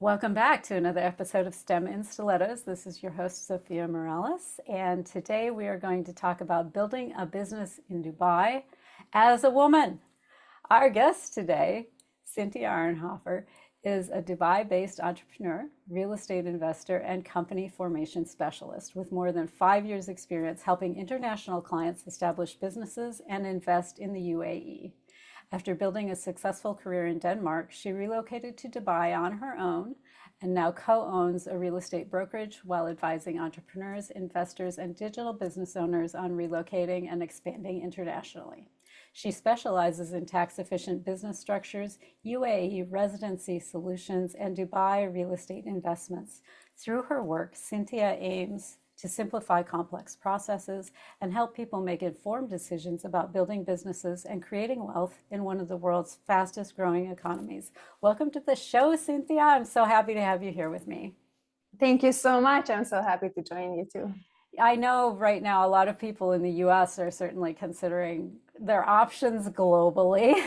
Welcome back to another episode of STEM in Stilettos. This is your host, Zofia Morales, and today we are going to talk about building a business in Dubai as a woman. Our guest today, Cintia Arnhoffer, is a Dubai-based entrepreneur, real estate investor, and company formation specialist with more than 5 years' experience helping international clients establish businesses and invest in the UAE. After building a successful career in Denmark, she relocated to Dubai on her own and now co-owns a real estate brokerage while advising entrepreneurs, investors, and digital business owners on relocating and expanding internationally. She specializes in tax-efficient business structures, UAE residency solutions, and Dubai real estate investments. Through her work, Cynthia aims to simplify complex processes and help people make informed decisions about building businesses and creating wealth in one of the world's fastest growing economies. Welcome to the show, Cynthia. I'm so happy to have you here with me. Thank you so much. I'm so happy to join you too. I know right now a lot of people in the US are certainly considering their options globally.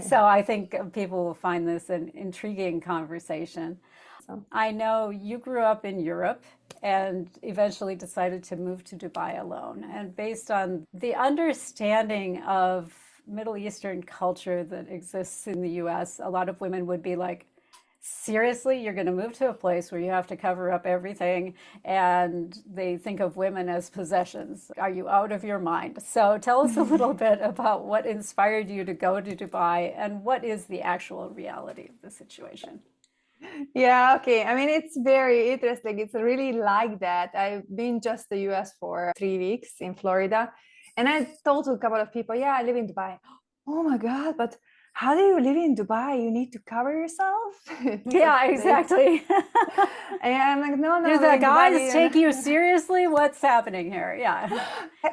So I think people will find this an intriguing conversation. I know you grew up in Europe and eventually decided to move to Dubai alone. And based on the understanding of Middle Eastern culture that exists in the US, a lot of women would be like, seriously, you're going to move to a place where you have to cover up everything, and they think of women as possessions. Are you out of your mind? So tell us a little bit about what inspired you to go to Dubai and what is the actual reality of the situation. Yeah, okay. I mean, it's very interesting. It's really like that. I've been just the US for 3 weeks in Florida, and I told to a couple of people, yeah, I live in Dubai. Oh my God, but how do you live in Dubai? You need to cover yourself. Yeah, exactly. And I'm like, no, Do the in Dubai, guys take you seriously? What's happening here? Yeah.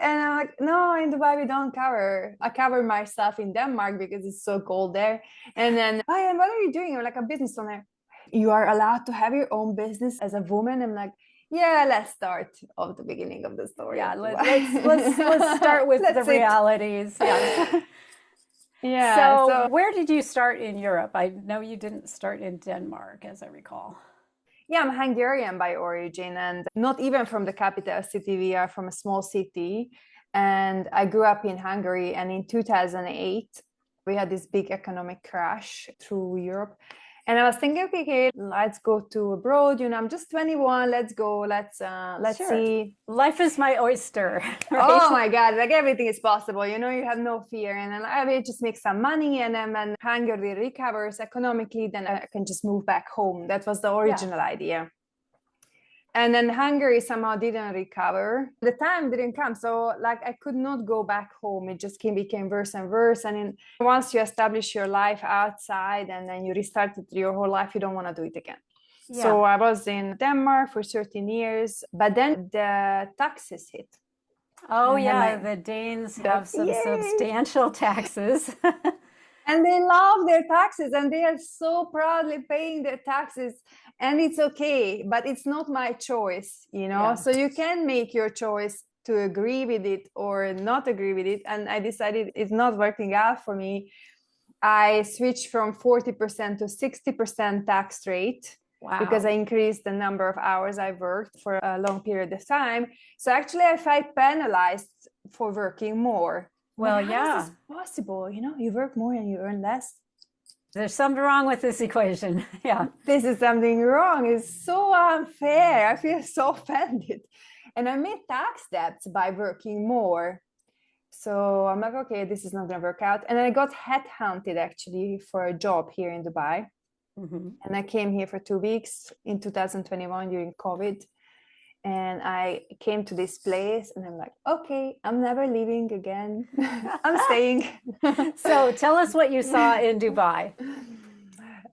And I'm like, no, in Dubai we don't cover. I cover myself in Denmark because it's so cold there. And then, oh, and what are you doing? I'm like, a business owner. You are allowed to have your own business as a woman. I'm like, yeah, let's start of the beginning of the story. Yeah, let's start with the realities. Yeah. Yeah. So where did you start in Europe? I know you didn't start in Denmark, as I recall. Yeah, I'm Hungarian by origin, and not even from the capital city. We are from a small city, and I grew up in Hungary. And in 2008, we had this big economic crash through Europe. And I was thinking, okay, let's go to abroad. I'm just 21. Let's go. Let's Sure. see. Life is my oyster. Right? Oh my God, like everything is possible. You have no fear. And then I will just make some money. And then when Hungary recovers economically, then I can just move back home. That was the original idea. And then Hungary somehow didn't recover. The time didn't come. So like I could not go back home. It just became worse and worse. And then once you establish your life outside and then you restarted your whole life, you don't want to do it again. Yeah. So I was in Denmark for 13 years, but then the taxes hit. Oh yeah, the Danes have some substantial taxes. And they love their taxes and they are so proudly paying their taxes, and it's okay, but it's not my choice, Yeah. So you can make your choice to agree with it or not agree with it. And I decided it's not working out for me. I switched from 40% to 60% tax rate. Wow. Because I increased the number of hours I worked for a long period of time. So actually I felt penalized for working more. Well, how is this possible? You work more and you earn less. There's something wrong with this equation. Yeah. This is something wrong. It's so unfair. I feel so offended. And I made tax debts by working more. So I'm like, okay, this is not going to work out. And I got headhunted actually for a job here in Dubai. Mm-hmm. And I came here for 2 weeks in 2021 during COVID. And I came to this place and I'm like, okay, I'm never leaving again. I'm staying. So tell us what you saw in Dubai.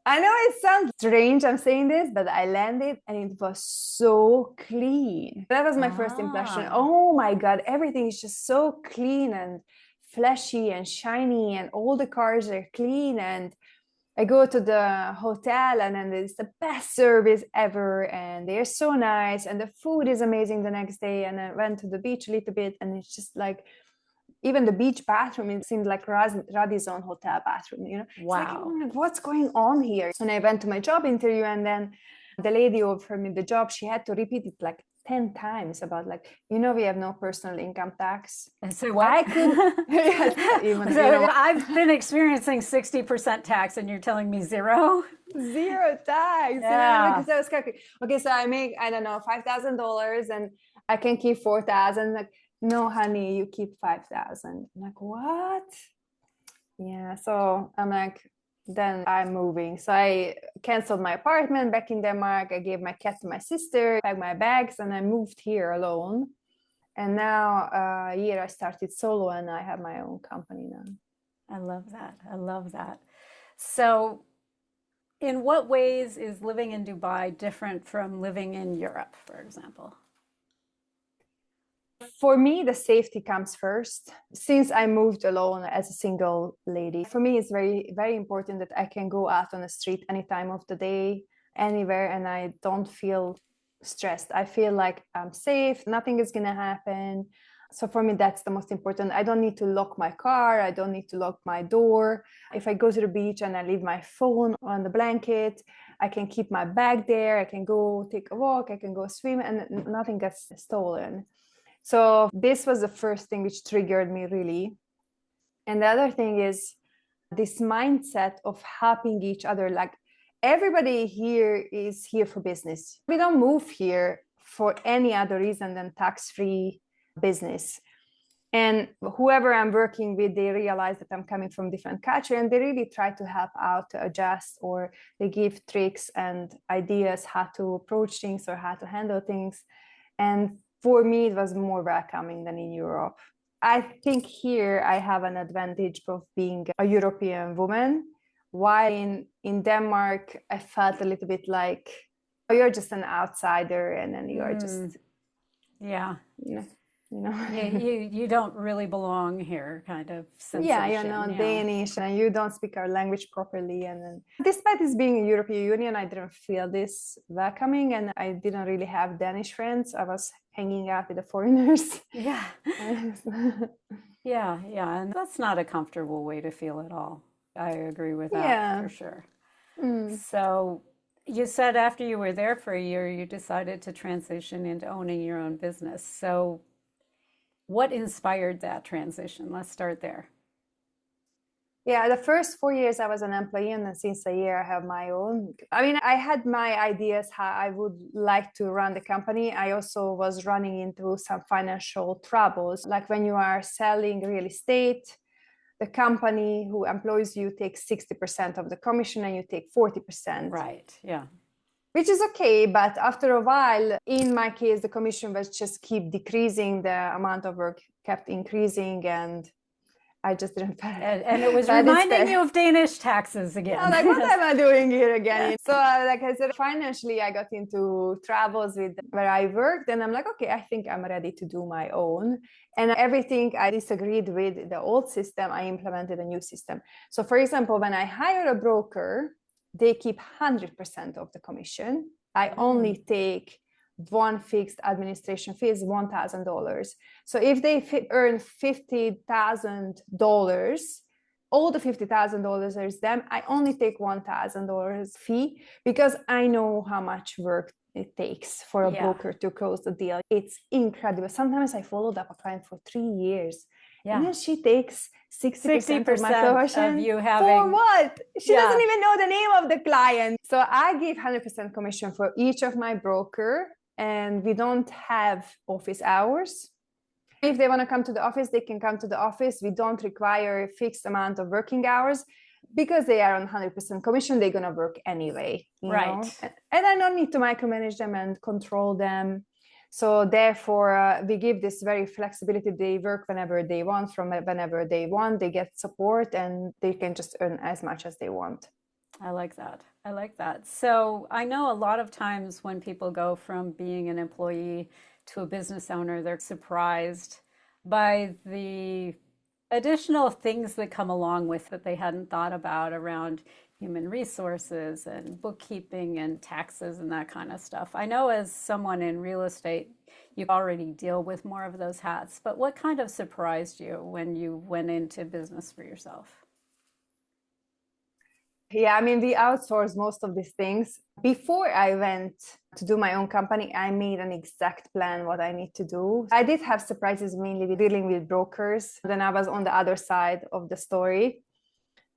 I know it sounds strange I'm saying this, but I landed and it was so clean. That was my first impression. Oh my God, everything is just so clean and flashy and shiny, and all the cars are clean. And I go to the hotel and then it's the best service ever, and they're so nice, and the food is amazing the next day. And I went to the beach a little bit, and it's just like Even the beach bathroom, it seemed like Radisson hotel bathroom, you know. Wow. It's like, what's going on here? And I went to my job interview, and then the lady who offered me the job, she had to repeat it like 10 times about like, you know, we have no personal income tax. And so what? I could I've been experiencing 60% tax and you're telling me zero? Zero tax. Yeah. Because I was calculating, okay, so I make, I don't know, $5,000 and I can keep 4,000. Like, no, honey, you keep 5,000. I'm like, what? Yeah. So I'm like, then I'm moving. So I canceled my apartment back in Denmark. I gave my cat to my sister, packed my bags, and I moved here alone. And now a year I started solo and I have my own company now. I love that. I love that. So, in what ways is living in Dubai different from living in Europe, for example? For me, the safety comes first. Since I moved alone as a single lady, for me, it's very, very important that I can go out on the street any time of the day, anywhere, and I don't feel stressed. I feel like I'm safe, nothing is going to happen. So for me, that's the most important. I don't need to lock my car. I don't need to lock my door. If I go to the beach and I leave my phone on the blanket, I can keep my bag there. I can go take a walk. I can go swim and nothing gets stolen. So this was the first thing which triggered me really. And the other thing is this mindset of helping each other. Like everybody here is here for business. We don't move here for any other reason than tax-free business. And whoever I'm working with, they realize that I'm coming from different culture and they really try to help out, to adjust, or they give tricks and ideas how to approach things or how to handle things. And for me, it was more welcoming than in Europe. I think here I have an advantage of being a European woman, while in Denmark, I felt a little bit like, oh, you're just an outsider and then you're just, yeah. You don't really belong here, kind of sensation. Yeah, you're not Danish and you don't speak our language properly. And then, despite this being a European Union, I didn't feel this welcoming and I didn't really have Danish friends. I was hanging out with the foreigners. Yeah. Yeah. And that's not a comfortable way to feel at all. I agree with that for sure. So you said after you were there for a year, you decided to transition into owning your own business. So what inspired that transition? Let's start there. Yeah, the first 4 years I was an employee, and then since a year I have my own. I mean, I had my ideas how I would like to run the company. I also was running into some financial troubles. Like when you are selling real estate, the company who employs you takes 60% of the commission and you take 40%. Right, yeah. Which is okay, but after a while, in my case, the commission was just keep decreasing, the amount of work kept increasing, and I just didn't. And it was reminding you of Danish taxes again. Yeah, like, what am I doing here again? So, like I said, financially, I got into troubles with where I worked, and I'm like, okay, I think I'm ready to do my own. And everything I disagreed with the old system, I implemented a new system. So, for example, when I hire a broker, they keep 100% of the commission. I only take one fixed administration fee is $1,000. So if they earn $50,000, all the $50,000 is them. I only take $1,000 fee because I know how much work it takes for a broker to close the deal. It's incredible. Sometimes I followed up a client for 3 years. Yeah. And then she takes 60% of my commission. Of you having... For what? She doesn't even know the name of the client. So I give 100% commission for each of my broker, and we don't have office hours. If they want to come to the office, they can come to the office. We don't require a fixed amount of working hours because they are on 100% commission. They're going to work anyway. You know? And I don't need to micromanage them and control them. So therefore, we give this very flexibility. They work whenever they want, from whenever they want. They get support and they can just earn as much as they want. I like that. I like that. So I know a lot of times when people go from being an employee to a business owner, they're surprised by the additional things that come along with that they hadn't thought about around human resources and bookkeeping and taxes and that kind of stuff. I know as someone in real estate, you already deal with more of those hats. But what kind of surprised you when you went into business for yourself? Yeah, I mean, we outsource most of these things. Before I went to do my own company, I made an exact plan what I need to do. I did have surprises, mainly with dealing with brokers. Then I was on the other side of the story.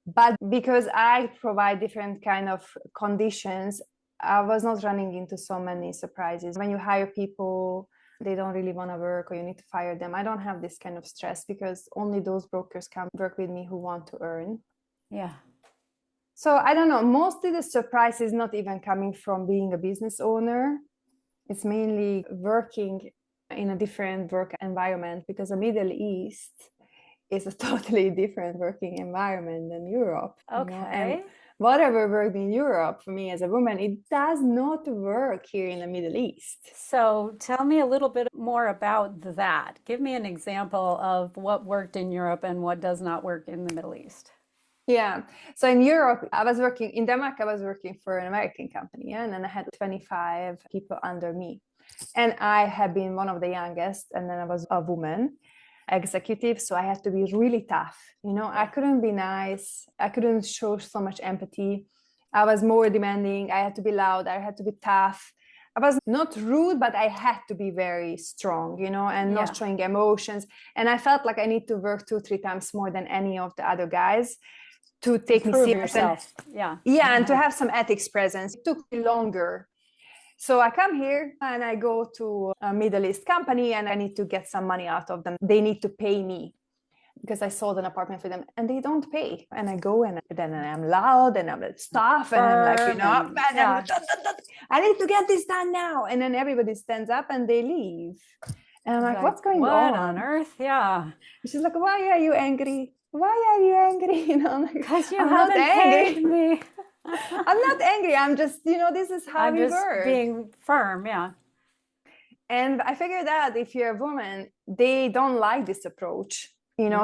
But because I provide different kind of conditions, I was not running into so many surprises. When you hire people, they don't really want to work or you need to fire them. I don't have this kind of stress because only those brokers can work with me who want to earn. Yeah. So I don't know, mostly the surprise is not even coming from being a business owner. It's mainly working in a different work environment because the Middle East is a totally different working environment than Europe. Okay. And whatever worked in Europe for me as a woman, it does not work here in the Middle East. So tell me a little bit more about that. Give me an example of what worked in Europe and what does not work in the Middle East. Yeah. So in Europe, in Denmark, I was working for an American company, and then I had 25 people under me. And I had been one of the youngest, and then I was a woman executive. So I had to be really tough. I couldn't be nice. I couldn't show so much empathy. I was more demanding. I had to be loud. I had to be tough. I was not rude, but I had to be very strong, and not showing emotions. And I felt like I need to work 2-3 times more than any of the other guys to take me seriously. And to have some ethics presence. It took me longer. So I come here and I go to a Middle East company and I need to get some money out of them. They need to pay me because I sold an apartment for them and they don't pay. And I go and then I'm loud and I'm stuff and I'm like, I need to get this done now. And then everybody stands up and they leave. And I'm like, what's going on? What on earth? Yeah. She's like, why are you angry? Why are you angry? Because you haven't paid me. I'm not angry. I'm just, this is how we work. I'm just being firm, yeah. And I figured out if you're a woman, they don't like this approach,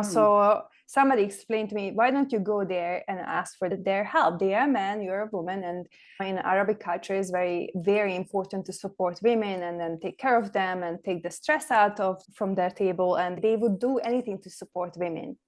So somebody explained to me, why don't you go there and ask for their help? They are a man, you're a woman. And in Arabic culture, it's very, very important to support women and then take care of them and take the stress out from their table. And they would do anything to support women.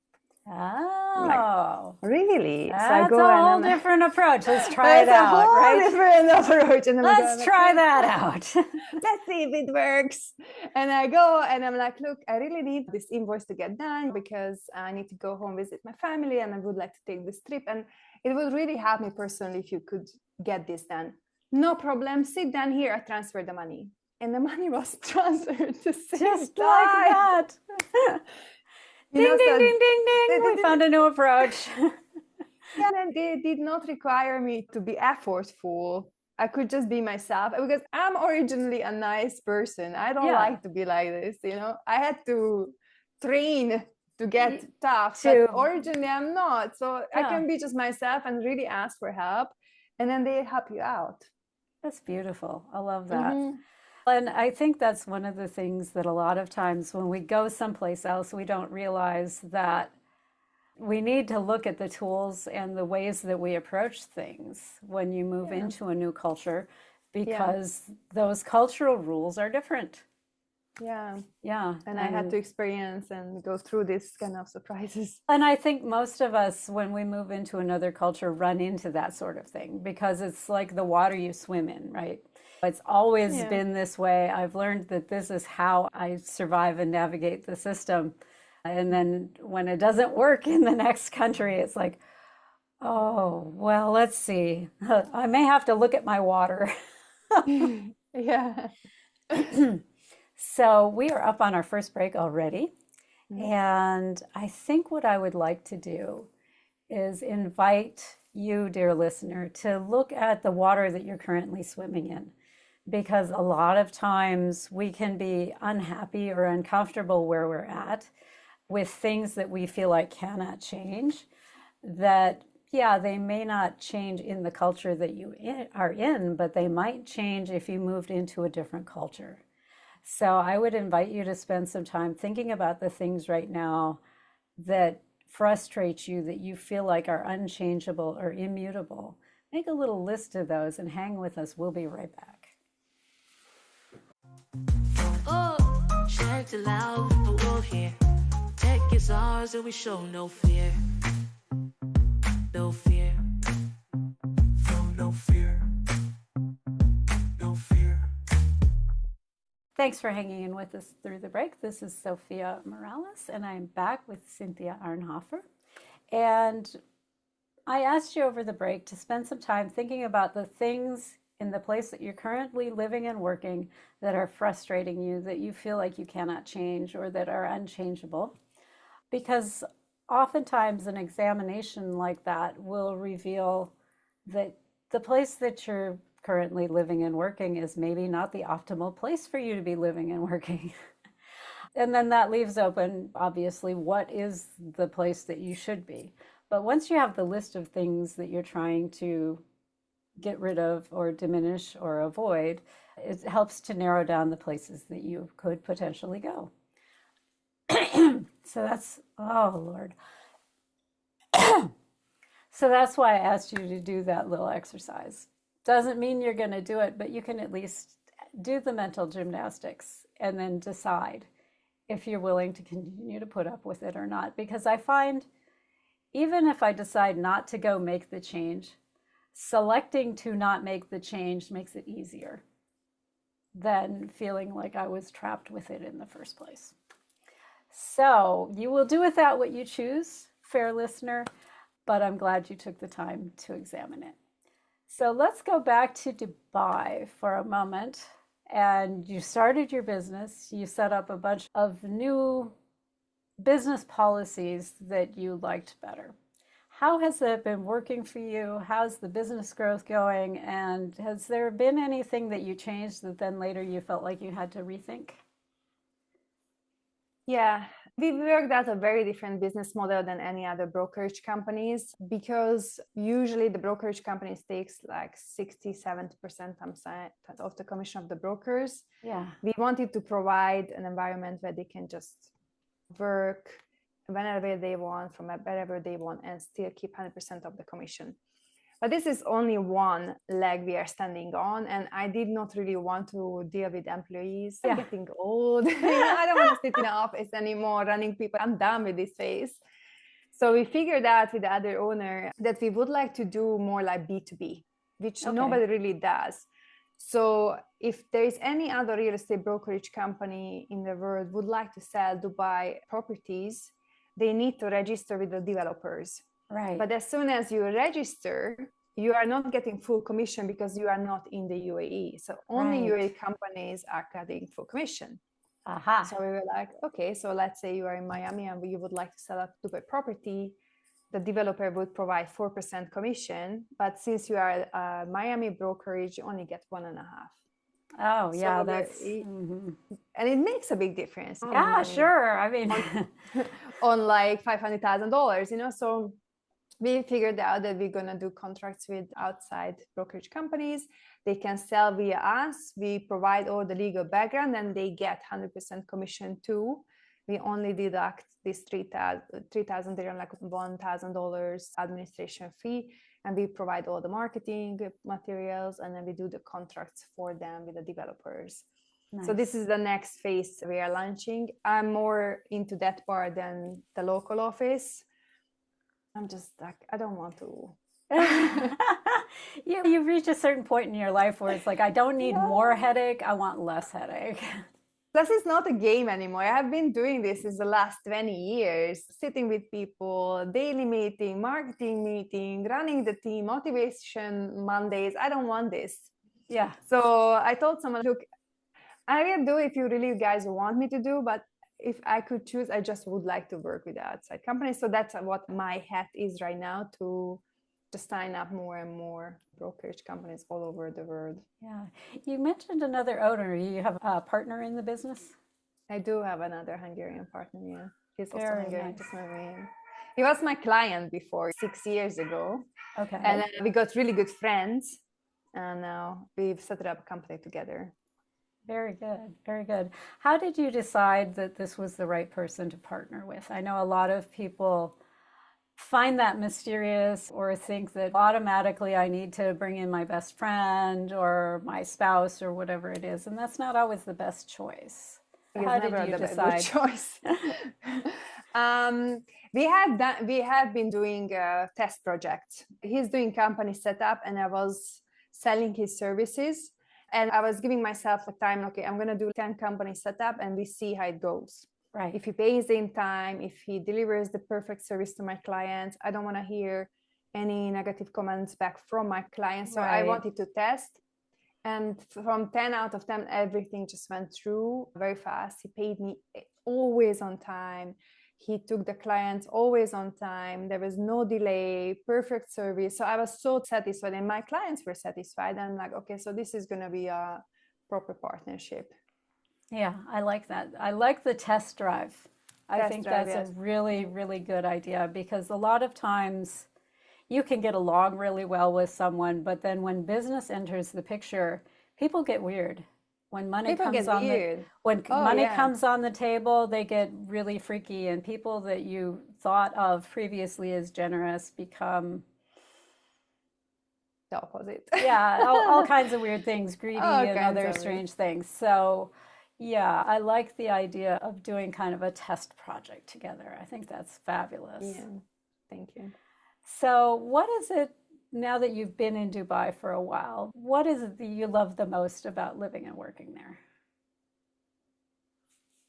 Oh, like, really? That's a whole different approach. Let's try it out, right? Different approach. And let's try that out. Let's see if it works. And I go and I'm like, look, I really need this invoice to get done because I need to go home, visit my family, and I would like to take this trip. And it would really help me personally if you could get this done. No problem. Sit down here. I transfer the money. And the money was transferred to just like that. Ding, ding, ding, ding, ding. We found a new approach. And they did not require me to be effortful. I could just be myself because I'm originally a nice person. I don't like to be like this, I had to train to get tough. But originally I'm not. So I can be just myself and really ask for help. And then they help you out. That's beautiful. I love that. Mm-hmm. And I think that's one of the things that a lot of times when we go someplace else, we don't realize that we need to look at the tools and the ways that we approach things when you move into a new culture, because those cultural rules are different. Yeah. And I had to experience and go through this kind of surprises. And I think most of us, when we move into another culture, run into that sort of thing because it's like the water you swim in, right? It's always been this way. I've learned that this is how I survive and navigate the system. And then when it doesn't work in the next country, it's like, oh, well, let's see. I may have to look at my water. Yeah. So we are up on our first break already. Mm-hmm. And I think what I would like to do is invite you, dear listener, to look at the water that you're currently swimming in. Because a lot of times we can be unhappy or uncomfortable where we're at with things that we feel like cannot change, that, they may not change in the culture that you are in, but they might change if you moved into a different culture. So I would invite you to spend some time thinking about the things right now that frustrate you, that you feel like are unchangeable or immutable. Make a little list of those and hang with us. We'll be right back. Oh, shout it loud, the world here. Tech is ours and we show no fear. No fear. Feel no fear. No fear. Thanks for hanging in with us through the break. This is Zofia Morales, and I'm back with Cintia Arnhoffer. And I asked you over the break to spend some time thinking about the things in the place that you're currently living and working that are frustrating you, that you feel like you cannot change or that are unchangeable. Because oftentimes an examination like that will reveal that the place that you're currently living and working is maybe not the optimal place for you to be living and working. And then that leaves open, obviously, what is the place that you should be. But once you have the list of things that you're trying to get rid of or diminish or avoid, it helps to narrow down the places that you could potentially go. So that's, oh Lord. So that's why I asked you to do that little exercise. Doesn't mean you're going to do it, but you can at least do the mental gymnastics and then decide if you're willing to continue to put up with it or not. Because I find even if I decide not to go make the change, selecting to not make the change makes it easier than feeling like I was trapped with it in the first place. So you will do with that what you choose, fair listener, but I'm glad you took the time to examine it. So let's go back to Dubai for a moment. And you started your business. You set up a bunch of new business policies that you liked better. How has that been working for you? How's the business growth going? And has there been anything that you changed that then later you felt like you had to rethink? Yeah, we worked out a very different business model than any other brokerage companies, because usually the brokerage companies takes like 60-70% of the commission of the brokers. Yeah. We wanted to provide an environment where they can just work whenever they want, from wherever they want, and still keep 100% of the commission. But this is only one leg we are standing on, and I did not really want to deal with employees. I'm getting old. I don't want to sit in an office anymore running people. I'm done with this phase. So we figured out with the other owner that we would like to do more like B2B, which nobody really does. So if there is any other real estate brokerage company in the world would like to sell Dubai properties, they need to register with the developers. Right. But as soon as you register, you are not getting full commission because you are not in the UAE. So only UAE companies are getting full commission. Aha. So we were like, okay, so let's say you are in Miami and you would like to sell a Dubai property. The developer would provide 4% commission. But since you are a Miami brokerage, you only get 1.5%. Oh, yeah, so that's... And it makes a big difference. Yeah, sure. I mean... on like $500,000, you know, so we figured out that we're going to do contracts with outside brokerage companies. They can sell via us. We provide all the legal background and they get 100% commission too. We only deduct this $3,000 dirham, like $1,000 administration fee. And we provide all the marketing materials, and then we do the contracts for them with the developers. Nice. So this is the next phase we are launching. I'm more into that part than the local office. I'm just like, I don't want to. You've reached a certain point in your life where it's like, I don't need more headache. I want less headache. Plus, it's not a game anymore. I have been doing this since the last 20 years, sitting with people, daily meeting, marketing meeting, running the team, motivation Mondays. I don't want this. Yeah. So I told someone, look, I will do if you really guys want me to do, but if I could choose, I just would like to work with outside companies. So that's what my hat is right now, to just sign up more and more brokerage companies all over the world. Yeah. You mentioned another owner. You have a partner in the business? I do have another Hungarian partner, yeah. He's also Very Hungarian. nice. He was my client before 6 years ago. Okay. And then we got really good friends. And now we've set up a company together. Very good. Very good. How did you decide that this was the right person to partner with? I know a lot of people find that mysterious or think that automatically I need to bring in my best friend or my spouse or whatever it is. And that's not always the best choice. How did you decide? Choice. We have been doing test projects. He's doing company setup, and I was selling his services. And I was giving myself a time, okay, I'm going to do 10 company setup and we see how it goes. Right. If he pays in time, if he delivers the perfect service to my clients, I don't want to hear any negative comments back from my clients. So I wanted to test. And from 10 out of 10, everything just went through very fast. He paid me always on time. He took the clients always on time. There was no delay, perfect service. So I was so satisfied and my clients were satisfied. And I'm like, okay, so this is going to be a proper partnership. Yeah, I like that. I like the test drive. I think that's yes. a really, really good idea, because a lot of times you can get along really well with someone, but then when business enters the picture, people get weird. When money comes on comes on the table, they get really freaky, and people that you thought of previously as generous become the opposite. Yeah, all kinds of weird things, greedy and other strange things. So yeah, I like the idea of doing kind of a test project together. I think that's fabulous. Yeah, thank you. So what is it, now that you've been in Dubai for a while, what is it that you love the most about living and working there?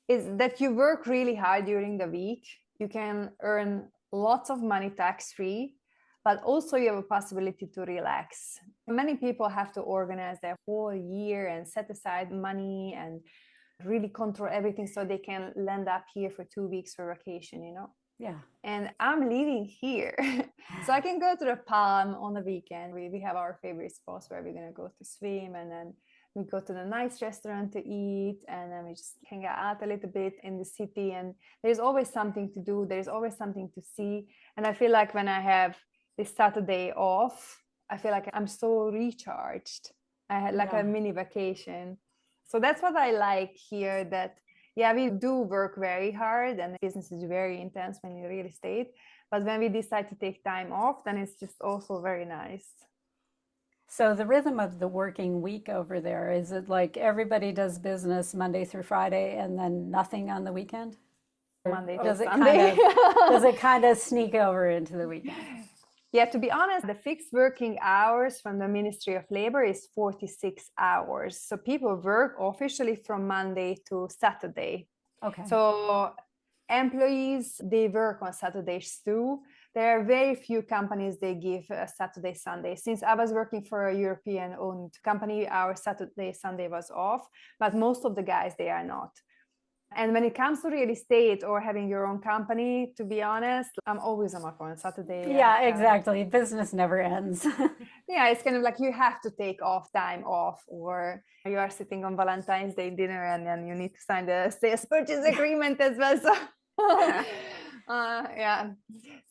Is that you work really hard during the week. You can earn lots of money tax-free, but also you have a possibility to relax. Many people have to organize their whole year and set aside money and really control everything so they can land up here for 2 weeks for vacation, you know? Yeah. And I'm living here. So I can go to the Palm on the weekend. We have our favorite spots where we're going to go to swim, and then we go to the nice restaurant to eat, and then we just hang out a little bit in the city. And there's always something to do. There's always something to see. And I feel like when I have this Saturday off, I feel like I'm so recharged. I had like a mini vacation. So that's what I like here, that yeah, we do work very hard and business is very intense when in real estate. But when we decide to take time off, then it's just also very nice. So the rhythm of the working week over there, is it like everybody does business Monday through Friday and then nothing on the weekend? Monday Does to it Sunday. does it kind of sneak over into the weekend? Yeah, to be honest, the fixed working hours from the Ministry of Labor is 46 hours. So people work officially from Monday to Saturday. Okay. So employees, they work on Saturdays too. There are very few companies they give Saturday, Sunday. Since I was working for a European owned company, our Saturday, Sunday was off, but most of the guys, they are not. And when it comes to real estate or having your own company, to be honest, I'm always on my phone Saturday. Yeah, exactly. Business never ends. Yeah, it's kind of like you have to take time off, or you are sitting on Valentine's Day dinner and then you need to sign the sales purchase agreement as well. So yeah,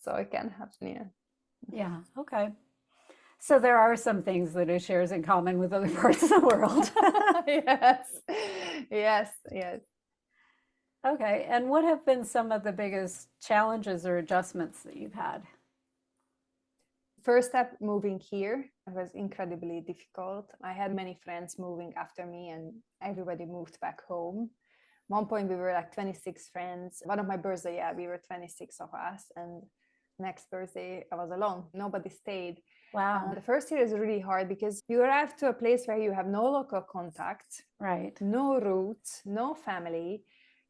so it can happen. Yeah. Yeah. Okay. So there are some things that it shares in common with other parts of the world. Yes. Okay. And what have been some of the biggest challenges or adjustments that you've had? First step, moving here, was incredibly difficult. I had many friends moving after me and everybody moved back home. At one point we were like 26 friends. One of my birthday, we were 26 of us. And next birthday I was alone. Nobody stayed. Wow. The first year is really hard because you arrive to a place where you have no local contact, right? No roots, no family.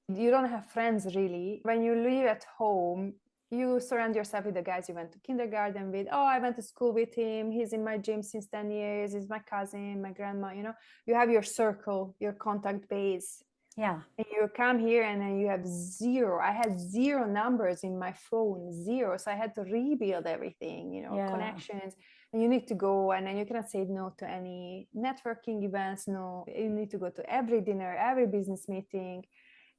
You don't have friends really. When you live at home, you surround yourself with the guys you went to kindergarten with. Oh, I went to school with him. He's in my gym since 10 years. He's my cousin, my grandma, you know. You have your circle, your contact base. Yeah. And you come here and then you have zero. I had 0 numbers in my phone, 0. So I had to rebuild everything, you know, connections. And you need to go, and then you cannot say no to any networking events. No, you need to go to every dinner, every business meeting.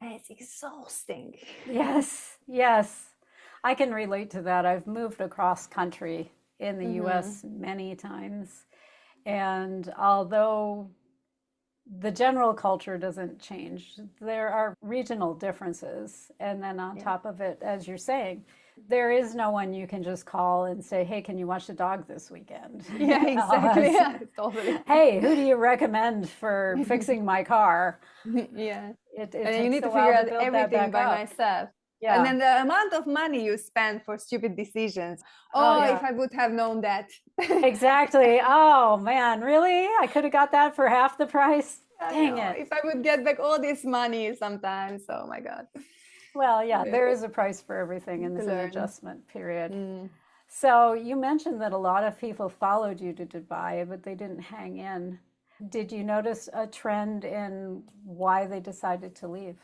And it's exhausting. Yes. I can relate to that. I've moved across country in the US many times. And although the general culture doesn't change, there are regional differences. And then on top of it, as you're saying, There is no one you can just call and say, hey, can you watch the dog this weekend? Yeah, exactly. Yeah, totally. Hey, who do you recommend for fixing my car? Yeah. It And takes you need a to while figure to out build that everything back by up. myself. Yeah. And then the amount of money you spend for stupid decisions. Oh, Oh, yeah. if I would have known that. Exactly. Oh man, really? I could have got that for half the price. Dang it. If I would get back all this money sometimes. Oh my God. Well, yeah, there is a price for everything, and To there's an learn. adjustment period. Mm. So you mentioned that a lot of people followed you to Dubai, but they didn't hang in. Did you notice a trend in why they decided to leave?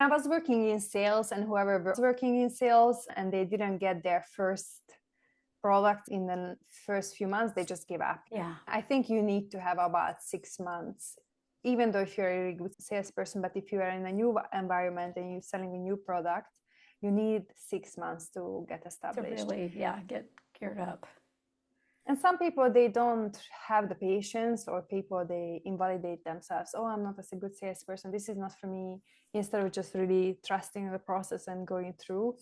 I was working in sales, and whoever was working in sales and they didn't get their first product in the first few months, they just give up. Yeah. I think you need to have about 6 months, even though if you're a really good salesperson, but if you are in a new environment and you're selling a new product, you need 6 months to get To established. really, get geared up. And some people, they don't have the patience, or people, they invalidate themselves. Oh, I'm not a good salesperson. This is not for me. Instead of just really trusting the process and going through.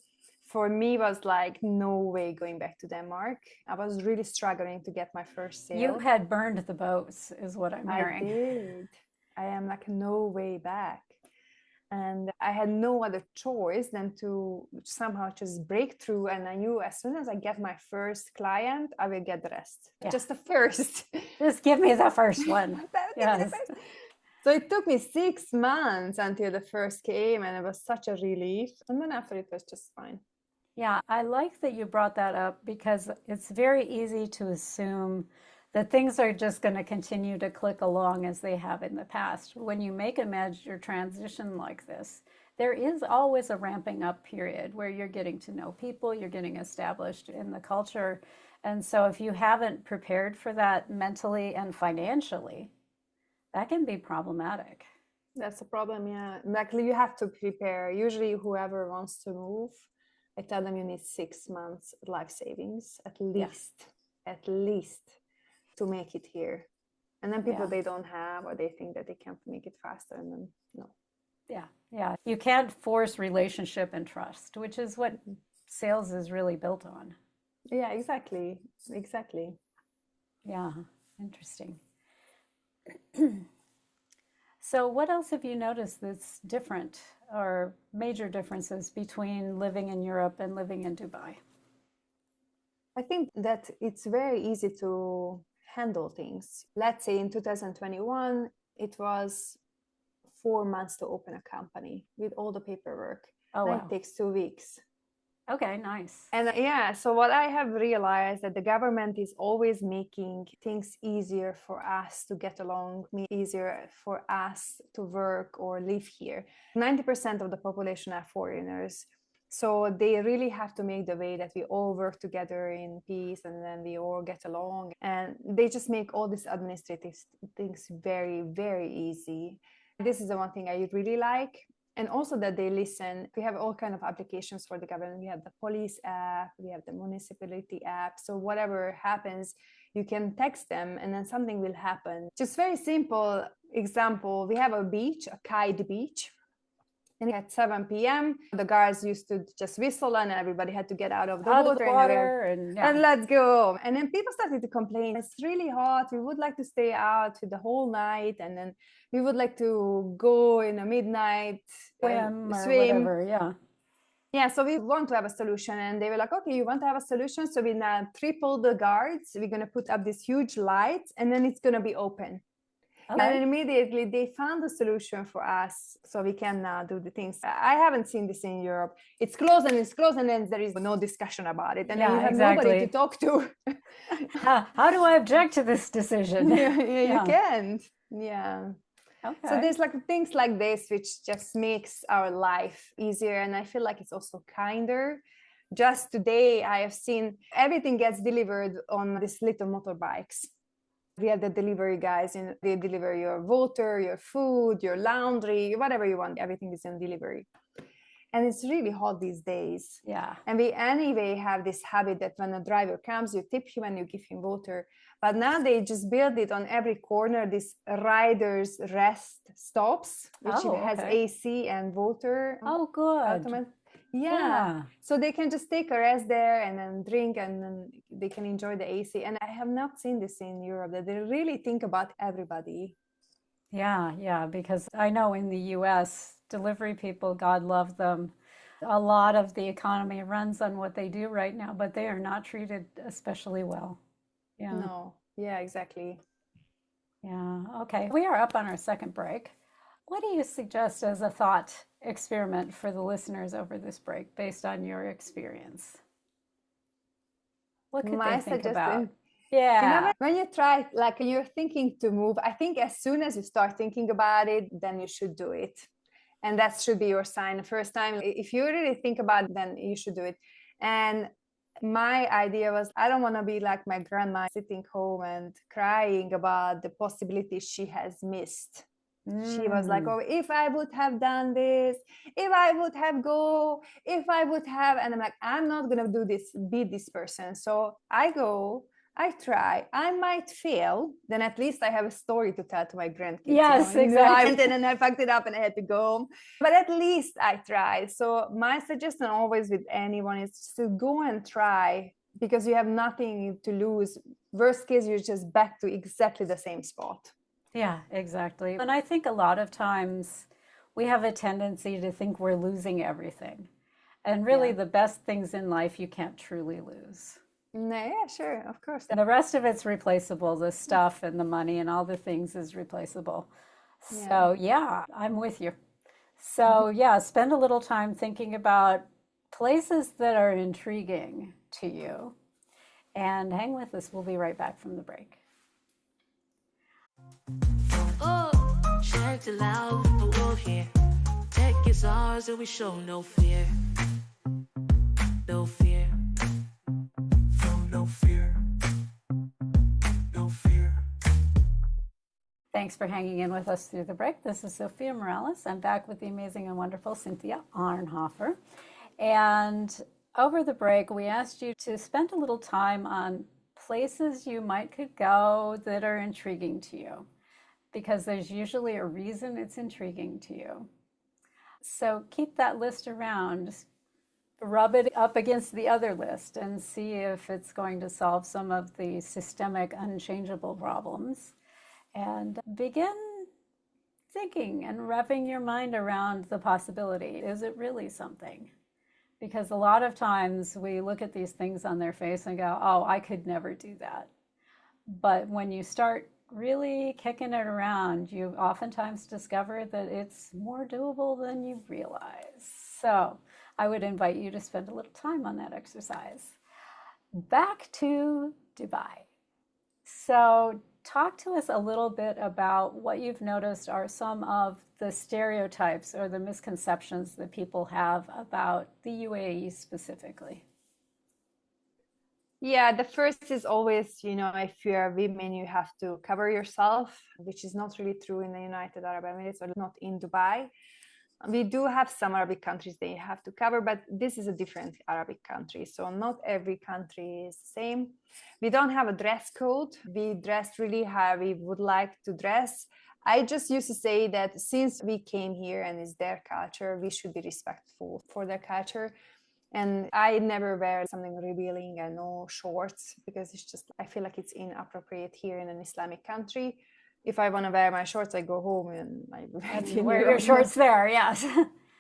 For me, was like, no way going back to Denmark. I was really struggling to get my first sale. You had burned the boats, is what I'm I hearing. did. I am like, no way back. And I had no other choice than to somehow just break through. And I knew as soon as I get my first client, I will get the rest. Yeah. Just the first. Just give me the first one. Yes. So it took me 6 months until the first came, and it was such a relief. And then after, it was just fine. Yeah, I like that you brought that up, because it's very easy to assume that things are just going to continue to click along as they have in the past. When you make a major transition like this, there is always a ramping up period where you're getting to know people, you're getting established in the culture. And so if you haven't prepared for that mentally and financially, that can be problematic. That's a problem, yeah. Like, you have to prepare. Usually whoever wants to move, I tell them you need 6 months life savings, at least to make it here. And then people, they don't have, or they think that they can make it faster, and then no. Yeah. You can't force relationship and trust, which is what sales is really built on. Yeah, exactly. Yeah, interesting. So what else have you noticed that's different, or major differences between living in Europe and living in Dubai? I think that it's very easy to handle things. Let's say in 2021, it was 4 months to open a company with all the paperwork. Oh, now wow. It takes 2 weeks. Okay, nice. And yeah, so what I have realized, that the government is always making things easier for us to get along, easier for us to work or live here. 90% of the population are foreigners. So they really have to make the way that we all work together in peace, and then we all get along. And they just make all these administrative things very, very easy. This is the one thing I really like. And also that they listen. We have all kind of applications for the government. We have the police app, we have the municipality app. So whatever happens, you can text them, and then something will happen. Just very simple example. We have a beach, a kite beach. And at 7 p.m., the guards used to just whistle, and everybody had to get out of the water, and let's go. And then people started to complain, it's really hot. We would like to stay out for the whole night. And then we would like to go in a midnight swim or whatever, yeah. Yeah, so we want to have a solution. And they were like, okay, you want to have a solution? So we now triple the guards. We're going to put up this huge light, and then it's going to be open. Okay. And immediately they found a solution for us, so we can now do the things. I haven't seen this in Europe. It's closed, and then there is no discussion about it. And then you have nobody to talk to. How do I object to this decision? You can't. Yeah. Okay. So there's like things like this, which just makes our life easier. And I feel like it's also kinder. Just today, I have seen everything gets delivered on these little motorbikes. We have the delivery guys, and they deliver your water, your food, your laundry, whatever you want. Everything is on delivery. And it's really hot these days. Yeah. And we anyway have this habit that when a driver comes, you tip him and you give him water. But now they just build it on every corner, this rider's rest stops, which has AC and water. Oh, good. Yeah. So they can just take a rest there and then drink, and then they can enjoy the AC. And I have not seen this in Europe, that they really think about everybody. Yeah, because I know in the US, delivery people, God love them, a lot of the economy runs on what they do right now, but they are not treated especially well. Yeah. No. Yeah, exactly. Yeah. Okay. We are up on our second break. What do you suggest as a thought experiment for the listeners over this break based on your experience? What could My they think about? suggestion, Yeah. when you try, like you're thinking to move, I think as soon as you start thinking about it, then you should do it. And that should be your sign. The first time, if you really think about it, then you should do it. And my idea was, I don't want to be like my grandma sitting home and crying about the possibilities she has missed. She was like, oh, if I would have done this, if I would have go, if I would have, and I'm like, I'm not going to do this, be this person. So I go, I try, I might fail, then at least I have a story to tell to my grandkids. Yes, I exactly. went in and I fucked it up and I had to go home, but at least I tried. So my suggestion always with anyone is to go and try, because you have nothing to lose. Worst case, you're just back to exactly the same spot. Yeah, exactly. And I think a lot of times we have a tendency to think we're losing everything. And really, the best things in life you can't truly lose. No, yeah, sure, of course. And the rest of it's replaceable. The stuff and the money and all the things is replaceable. So, yeah, I'm with you. So, yeah, spend a little time thinking about places that are intriguing to you. And hang with us. We'll be right back from the break. Oh, check it out, the world here. Tech is ours and we show no fear. No fear. No fear. No fear. Thanks for hanging in with us through the break. This is Zofia Morales. I'm back with the amazing and wonderful Cynthia Arnhoffer. And over the break, we asked you to spend a little time on places you might could go that are intriguing to you, because there's usually a reason it's intriguing to you. So keep that list around, rub it up against the other list and see if it's going to solve some of the systemic, unchangeable problems. And begin thinking and wrapping your mind around the possibility. Is it really something? Because a lot of times we look at these things on their face and go, oh, I could never do that. But when you start really kicking it around, you oftentimes discover that it's more doable than you realize. So I would invite you to spend a little time on that exercise. Back to Dubai. So talk to us a little bit about what you've noticed are some of the stereotypes or the misconceptions that people have about the UAE specifically. Yeah, the first is always, if you're a woman, you have to cover yourself, which is not really true in the United Arab Emirates or not in Dubai. We do have some Arabic countries that you have to cover, but this is a different Arabic country. So not every country is the same. We don't have a dress code. We dress really how we would like to dress. I just used to say that since we came here and it's their culture, we should be respectful for their culture. And I never wear something revealing and no shorts, because it's just, I feel like it's inappropriate here in an Islamic country. If I want to wear my shorts, I go home and you wear your shorts there, yes.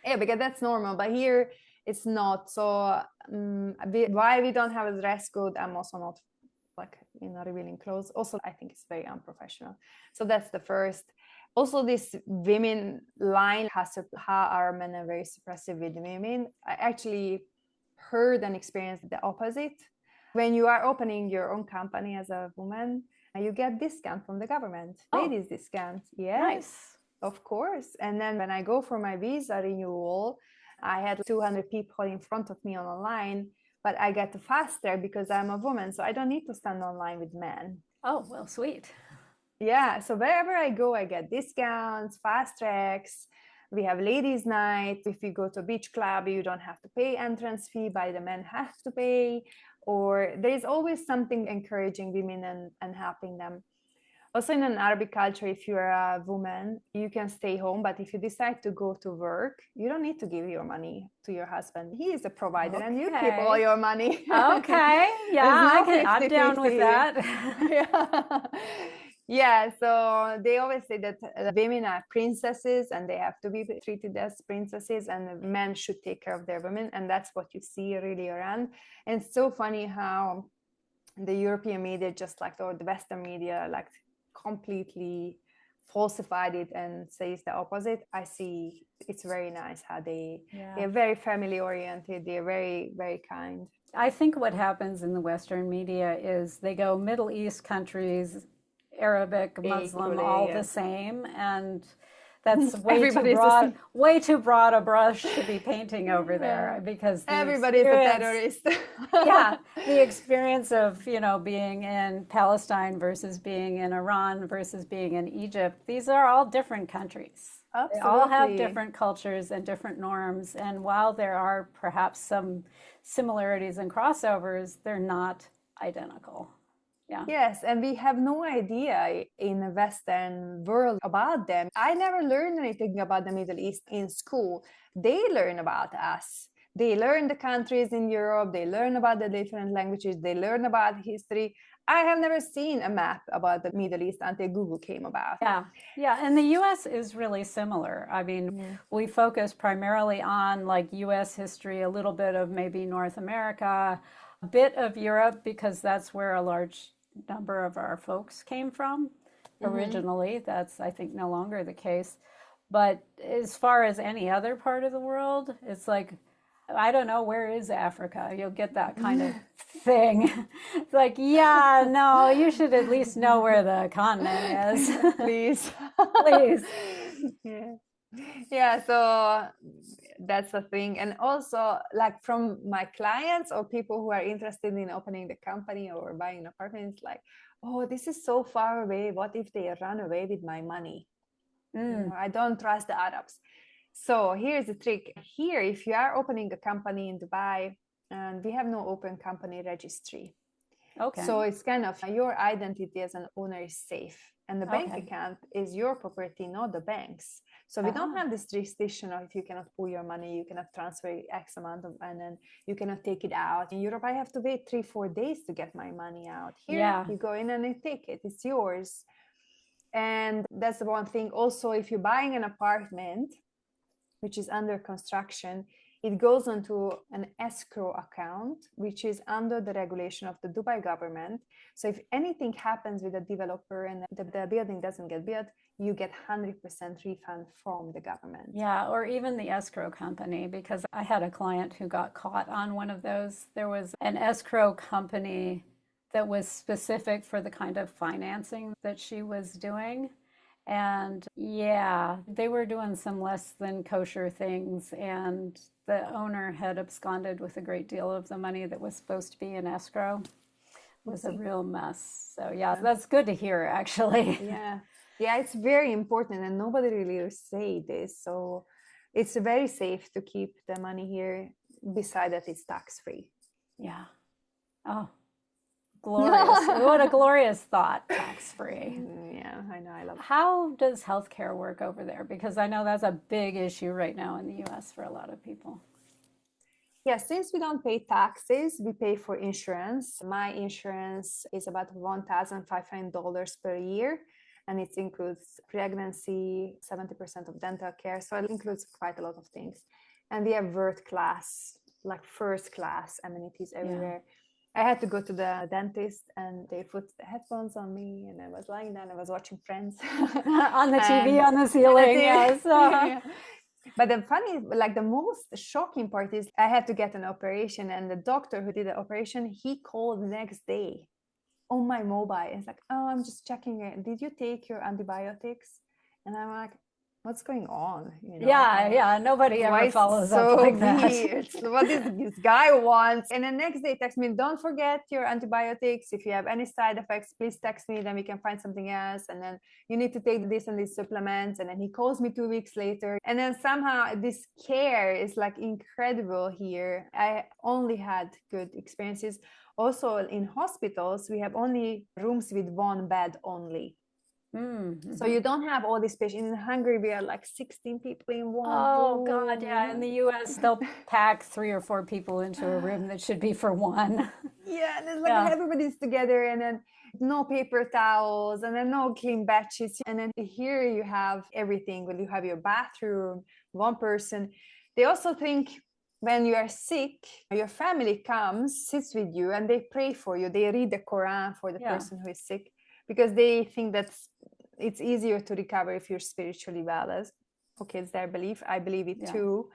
Yeah, because that's normal. But here it's not. So why we don't have a dress code, I'm also not like revealing clothes. Also, I think it's very unprofessional. So that's the first. Also, this women line has to, how are men are very suppressive with women. I actually heard and experienced the opposite. When you are opening your own company as a woman, you get discount from the government, ladies discount. Yes, nice. Of course. And then when I go for my visa renewal, I had 200 people in front of me on a line, but I get faster because I'm a woman, so I don't need to stand online with men. Oh, well, sweet. Yeah, so wherever I go, I get discounts, fast tracks. We have ladies' night. If you go to a beach club, you don't have to pay entrance fee, but the men have to pay. Or there's always something encouraging women and helping them. Also in an Arabic culture, if you're a woman, you can stay home. But if you decide to go to work, you don't need to give your money to your husband. He is a provider and you keep all your money. Okay. Yeah, I'm down with that. Yeah. Yeah, so they always say that women are princesses and they have to be treated as princesses, and men should take care of their women. And that's what you see really around. And it's so funny how the European media, just like, or the Western media, like completely falsified it and says the opposite. I see it's very nice how they're very family oriented. They're very, very kind. I think what happens in the Western media is they go Middle East countries, Arabic, Muslim, Equally, all yeah. the same, and that's way too broad a brush to be painting over there, because everybody's a terrorist. Yeah, the experience of, being in Palestine versus being in Iran versus being in Egypt, these are all different countries. Absolutely. They all have different cultures and different norms, and while there are perhaps some similarities and crossovers, they're not identical. Yeah. Yes, and we have no idea in the Western world about them. I never learned anything about the Middle East in school. They learn about us. They learn the countries in Europe. They learn about the different languages. They learn about history. I have never seen a map about the Middle East until Google came about. Yeah, and the U.S. is really similar. I mean, we focus primarily on like U.S. history, a little bit of maybe North America, a bit of Europe, because that's where a large number of our folks came from originally. That's, I think, no longer the case. But as far as any other part of the world, it's like, I don't know, where is Africa? You'll get that kind of thing. It's like, yeah, no, you should at least know where the continent is. Please. Please. Yeah, so that's the thing. And also, like, from my clients or people who are interested in opening the company or buying an apartment, it's like, oh, this is so far away. What if they run away with my money? I don't trust the Arabs. So here's the trick. Here, if you are opening a company in Dubai, and we have no open company registry. Okay. So it's kind of your identity as an owner is safe. And the bank account is your property, not the bank's. So we don't have this restriction of if you cannot pull your money, you cannot transfer X amount of, and then you cannot take it out. In Europe, I have to wait 3-4 days to get my money out. Here, you go in and you take it. It's yours. And that's the one thing. Also, if you're buying an apartment, which is under construction, it goes onto an escrow account, which is under the regulation of the Dubai government. So if anything happens with the developer and the building doesn't get built, you get 100% refund from the government. Yeah, or even the escrow company, because I had a client who got caught on one of those. There was an escrow company that was specific for the kind of financing that she was doing. And yeah, they were doing some less than kosher things, and the owner had absconded with a great deal of the money that was supposed to be in escrow. It was a real mess. So yeah, that's good to hear, actually. Yeah, it's very important, and nobody really say this. So it's very safe to keep the money here. Besides that, it's tax-free. Yeah. Oh, glorious. What a glorious thought, tax-free. Yeah, I know. I love it. How does healthcare work over there? Because I know that's a big issue right now in the US for a lot of people. Yeah, since we don't pay taxes, we pay for insurance. My insurance is about $1,500 per year, and it includes pregnancy, 70% of dental care. So it includes quite a lot of things. And we have world class, like first class amenities everywhere. I had to go to the dentist and they put the headphones on me, and I was lying down, I was watching Friends. On the TV, on the ceiling, yes. But the funny, like the most shocking part is I had to get an operation, and the doctor who did the operation, he called the next day on my mobile. It's like, oh, I'm just checking it. Did you take your antibiotics? And I'm like, what's going on? You know? Yeah, nobody ever follows up like that. What does this guy want? And the next day text me, don't forget your antibiotics. If you have any side effects, please text me, then we can find something else. And then you need to take this and these supplements. And then he calls me 2 weeks later. And then somehow this care is like incredible here. I only had good experiences. Also in hospitals, we have only rooms with one bed only. Mm-hmm. So you don't have all these patients. In Hungary, we are like 16 people in one Oh room. God, yeah. In the US, they'll pack 3 or 4 people into a room that should be for one. Yeah, and it's like Yeah. everybody's together, and then no paper towels, and then no clean bed sheets. And then here you have everything. When you have your bathroom, one person. They also think when you are sick, your family comes, sits with you, and they pray for you. They read the Quran for the Yeah. person who is sick, because they think that it's easier to recover if you're spiritually well. As okay, it's their belief. I believe it Yeah. too.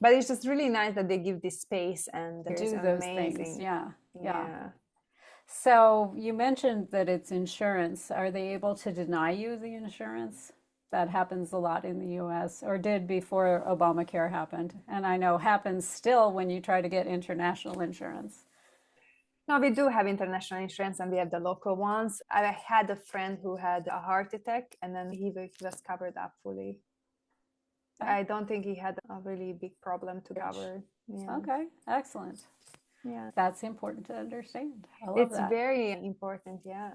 But it's just really nice that they give this space and it's Do those amazing. things. Yeah. Yeah. Yeah. So you mentioned that it's insurance. Are they able to deny you the insurance? That happens a lot in the US, or did before Obamacare happened. And I know happens still when you try to get international insurance. No, we do have international insurance and we have the local ones. I had a friend who had a heart attack and then he was covered up fully. I don't think he had a really big problem to cover. Yeah. Okay, excellent. Yeah. That's important to understand. I love It's that. very important. Yeah.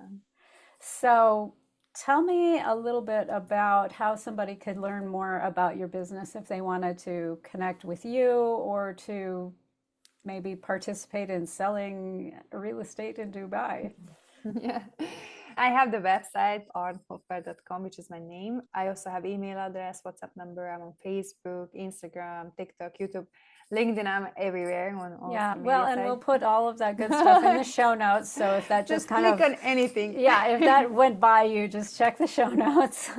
So tell me a little bit about how somebody could learn more about your business if they wanted to connect with you or to maybe participate in selling real estate in Dubai. Yeah. I have the website arnhofer.com, which is my name. I also have email address, WhatsApp number. I'm on Facebook, Instagram, TikTok, YouTube, LinkedIn. I'm everywhere on all Yeah, social well, media and we'll sites. put all of that good stuff in the show notes. So if that just kind click of, on anything. yeah, if that went by you, just check the show notes.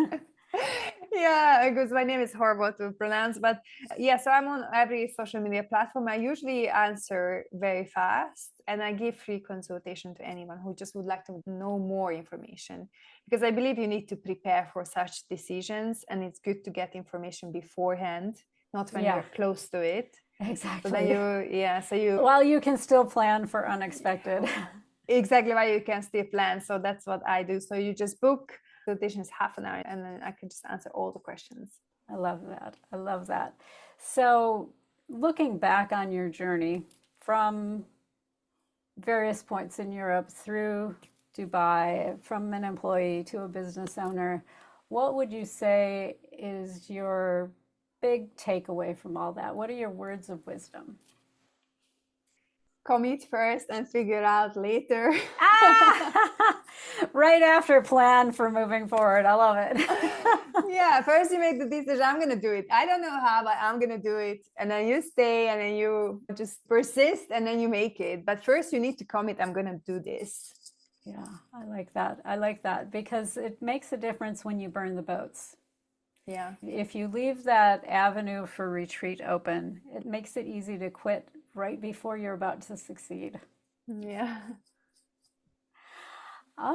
Yeah, because my name is horrible to pronounce, but yeah, so I'm on every social media platform. I usually answer very fast and I give free consultation to anyone who just would like to know more information, because I believe you need to prepare for such decisions and it's good to get information beforehand, not when Yeah. you're close to it. So Exactly. then you Well, you can still plan for unexpected. exactly why you can still plan. So that's what I do. So you just book consultation is half an hour and then I can just answer all the questions. I love that. I love that. So, looking back on your journey from various points in Europe through Dubai, from an employee to a business owner, what would you say is your big takeaway from all that? What are your words of wisdom? Commit first and figure out later. Right after plan for moving forward. I love it. Yeah, first you make the decision, I'm going to do it. I don't know how, but I'm going to do it. And then you stay and then you just persist and then you make it. But first you need to commit, I'm going to do this. Yeah, I like that. I like that because it makes a difference when you burn the boats. Yeah. If you leave that avenue for retreat open, it makes it easy to quit right before you're about to succeed. Yeah.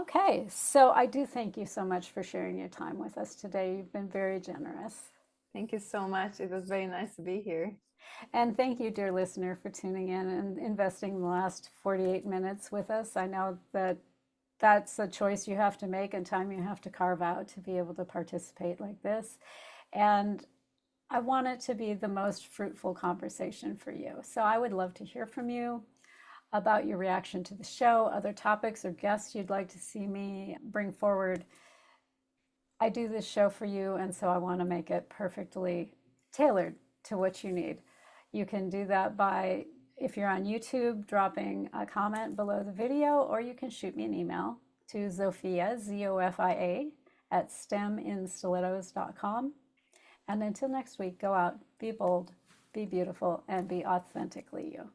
Okay, so I do thank you so much for sharing your time with us today. You've been very generous. Thank you so much. It was very nice to be here. And thank you, dear listener, for tuning in and investing the last 48 minutes with us. I know that that's a choice you have to make and time you have to carve out to be able to participate like this. And I want it to be the most fruitful conversation for you. So I would love to hear from you about your reaction to the show, other topics or guests you'd like to see me bring forward. I do this show for you, and so I want to make it perfectly tailored to what you need. You can do that by, if you're on YouTube, dropping a comment below the video, or you can shoot me an email to Zofia, Zofia, at steminstilettos.com. And until next week, go out, be bold, be beautiful, and be authentically you.